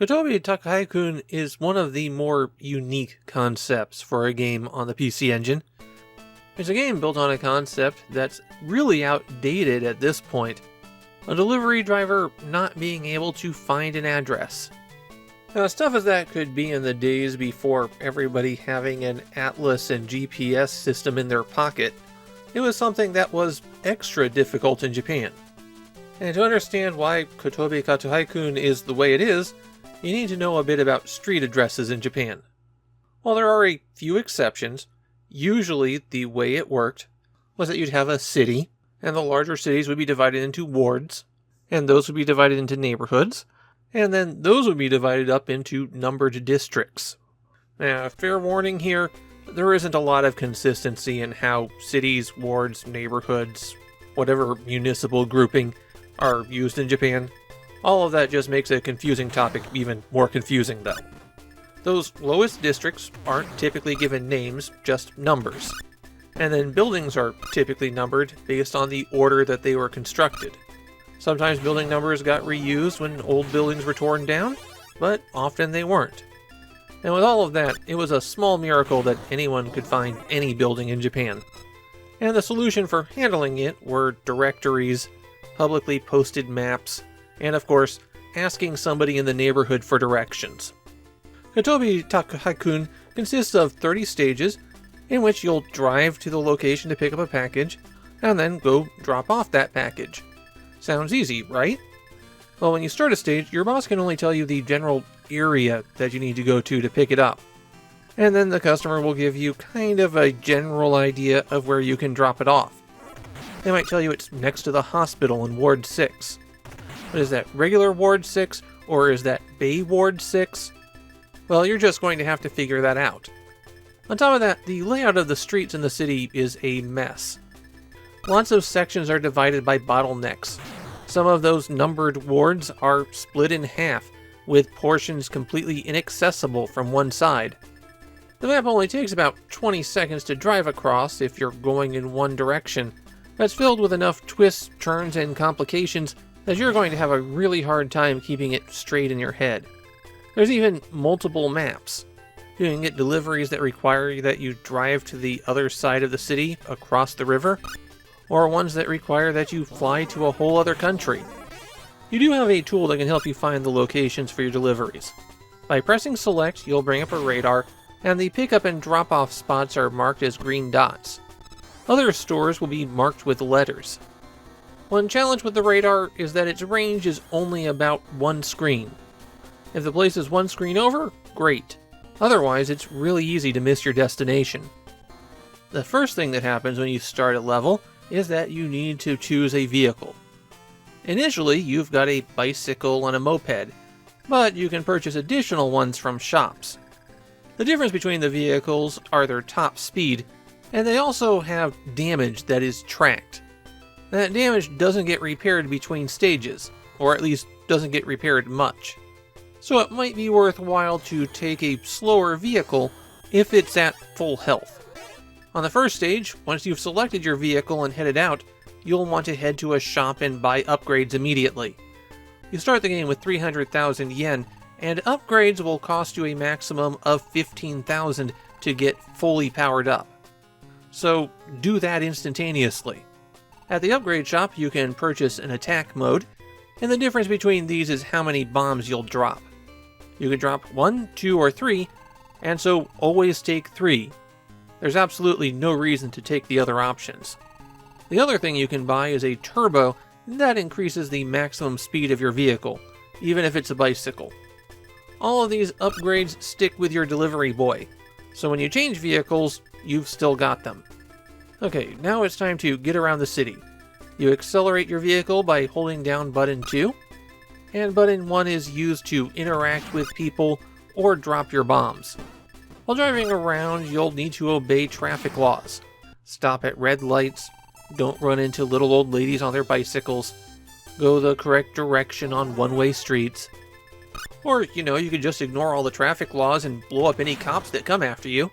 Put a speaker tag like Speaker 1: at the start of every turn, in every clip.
Speaker 1: Kattobi Takuhai-kun is one of the more unique concepts for a game on the PC Engine. It's a game built on a concept that's really outdated at this point. A delivery driver not being able to find an address. Now, as tough as that could be in the days before everybody having an Atlas and GPS system in their pocket, it was something that was extra difficult in Japan. And to understand why Kattobi Kattobi-kun is the way it is, you need to know a bit about street addresses in Japan. While there are a few exceptions, usually the way it worked was that you'd have a city, and the larger cities would be divided into wards, and those would be divided into neighborhoods, and then those would be divided up into numbered districts. Now, fair warning here, there isn't a lot of consistency in how cities, wards, neighborhoods, whatever municipal grouping are used in Japan. All of that just makes a confusing topic even more confusing, though. Those lowest districts aren't typically given names, just numbers. And then buildings are typically numbered based on the order that they were constructed. Sometimes building numbers got reused when old buildings were torn down, but often they weren't. And with all of that, it was a small miracle that anyone could find any building in Japan. And the solution for handling it were directories, publicly posted maps, and of course, asking somebody in the neighborhood for directions. Kattobi Takuhai-kun consists of 30 stages, in which you'll drive to the location to pick up a package, and then go drop off that package. Sounds easy, right? Well, when you start a stage, your boss can only tell you the general area that you need to go to pick it up. And then the customer will give you kind of a general idea of where you can drop it off. They might tell you it's next to the hospital in Ward 6. But is that regular Ward 6, or is that Bay Ward 6? Well, you're just going to have to figure that out. On top of that, the layout of the streets in the city is a mess. Lots of sections are divided by bottlenecks. Some of those numbered wards are split in half, with portions completely inaccessible from one side. The map only takes about 20 seconds to drive across if you're going in one direction, but it's filled with enough twists, turns, and complications that you're going to have a really hard time keeping it straight in your head. There's even multiple maps. You can get deliveries that require that you drive to the other side of the city across the river, or ones that require that you fly to a whole other country. You do have a tool that can help you find the locations for your deliveries. By pressing select, you'll bring up a radar, and the pickup and drop-off spots are marked as green dots. Other stores will be marked with letters. One challenge with the radar is that its range is only about one screen. If the place is one screen over, great. Otherwise, it's really easy to miss your destination. The first thing that happens when you start a level is that you need to choose a vehicle. Initially, you've got a bicycle and a moped, but you can purchase additional ones from shops. The difference between the vehicles are their top speed, and they also have damage that is tracked. That damage doesn't get repaired between stages, or at least doesn't get repaired much. So it might be worthwhile to take a slower vehicle if it's at full health. On the first stage, once you've selected your vehicle and headed out, you'll want to head to a shop and buy upgrades immediately. You start the game with 300,000 yen, and upgrades will cost you a maximum of 15,000 to get fully powered up. So do that instantaneously. At the upgrade shop, you can purchase an attack mode, and the difference between these is how many bombs you'll drop. You can drop 1, 2, or 3, and so always take 3. There's absolutely no reason to take the other options. The other thing you can buy is a turbo that increases the maximum speed of your vehicle, even if it's a bicycle. All of these upgrades stick with your delivery boy, so when you change vehicles, you've still got them. Okay, now it's time to get around the city. You accelerate your vehicle by holding down button 2, and button 1 is used to interact with people or drop your bombs. While driving around, you'll need to obey traffic laws. Stop at red lights, don't run into little old ladies on their bicycles, go the correct direction on one-way streets. Or, you could just ignore all the traffic laws and blow up any cops that come after you.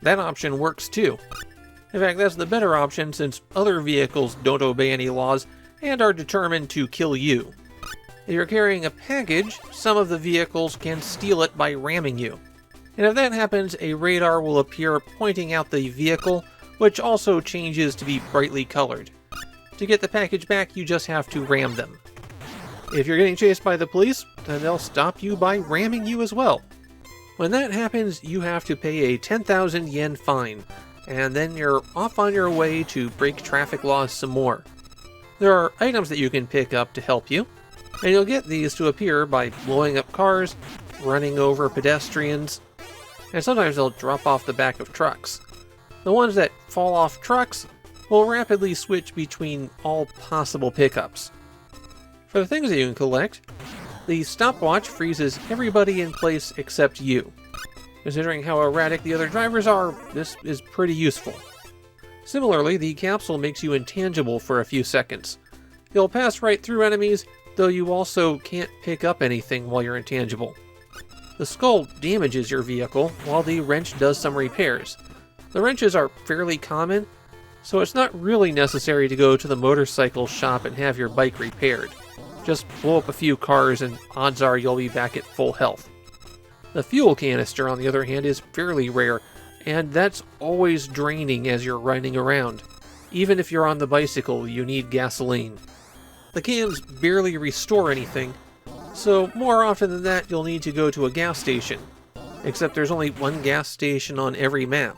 Speaker 1: That option works too. In fact, that's the better option since other vehicles don't obey any laws and are determined to kill you. If you're carrying a package, some of the vehicles can steal it by ramming you. And if that happens, a radar will appear pointing out the vehicle, which also changes to be brightly colored. To get the package back, you just have to ram them. If you're getting chased by the police, then they'll stop you by ramming you as well. When that happens, you have to pay a 10,000 yen fine, and then you're off on your way to break traffic laws some more. There are items that you can pick up to help you, and you'll get these to appear by blowing up cars, running over pedestrians, and sometimes they'll drop off the back of trucks. The ones that fall off trucks will rapidly switch between all possible pickups. For the things that you can collect, the stopwatch freezes everybody in place except you. Considering how erratic the other drivers are, this is pretty useful. Similarly, the capsule makes you intangible for a few seconds. You'll pass right through enemies, though you also can't pick up anything while you're intangible. The skull damages your vehicle, while the wrench does some repairs. The wrenches are fairly common, so it's not really necessary to go to the motorcycle shop and have your bike repaired. Just blow up a few cars and odds are you'll be back at full health. The fuel canister, on the other hand, is fairly rare, and that's always draining as you're riding around. Even if you're on the bicycle, you need gasoline. The cans barely restore anything, so more often than that you'll need to go to a gas station, except there's only one gas station on every map.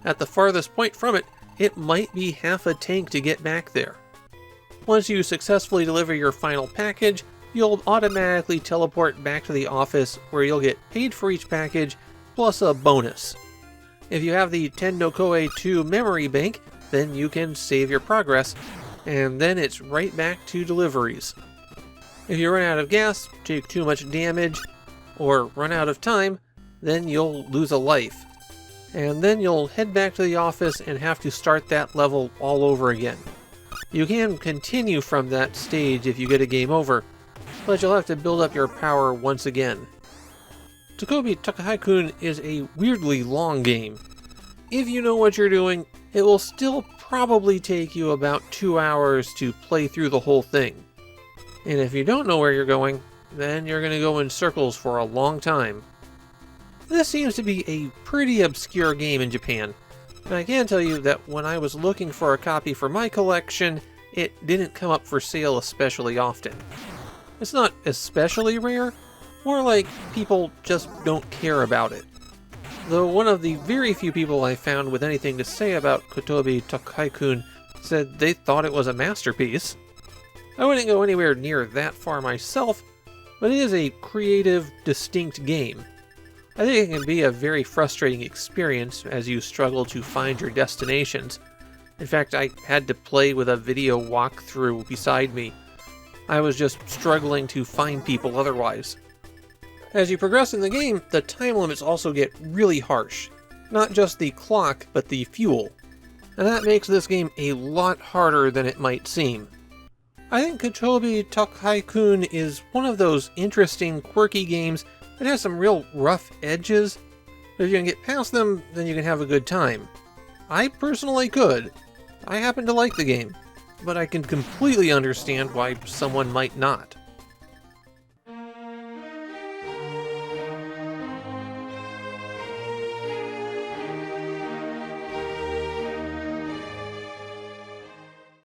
Speaker 1: At the farthest point from it, it might be half a tank to get back there. Once you successfully deliver your final package, you'll automatically teleport back to the office where you'll get paid for each package, plus a bonus. If you have the Tennokoe 2 memory bank, then you can save your progress, and then it's right back to deliveries. If you run out of gas, take too much damage, or run out of time, then you'll lose a life. And then you'll head back to the office and have to start that level all over again. You can continue from that stage if you get a game over, but you'll have to build up your power once again. Takuhai-kun is a weirdly long game. If you know what you're doing, it will still probably take you about 2 hours to play through the whole thing. And if you don't know where you're going, then you're going to go in circles for a long time. This seems to be a pretty obscure game in Japan, and I can tell you that when I was looking for a copy for my collection, it didn't come up for sale especially often. It's not especially rare, more like people just don't care about it. Though one of the very few people I found with anything to say about Kattobi Takuhai-kun said they thought it was a masterpiece. I wouldn't go anywhere near that far myself, but it is a creative, distinct game. I think it can be a very frustrating experience as you struggle to find your destinations. In fact, I had to play with a video walkthrough beside me. I was just struggling to find people otherwise. As you progress in the game, the time limits also get really harsh. Not just the clock, but the fuel. And that makes this game a lot harder than it might seem. I think Kattobi Takuhai-kun is one of those interesting, quirky games that has some real rough edges, but if you can get past them, then you can have a good time. I personally could. I happen to like the game, but I can completely understand why someone might not.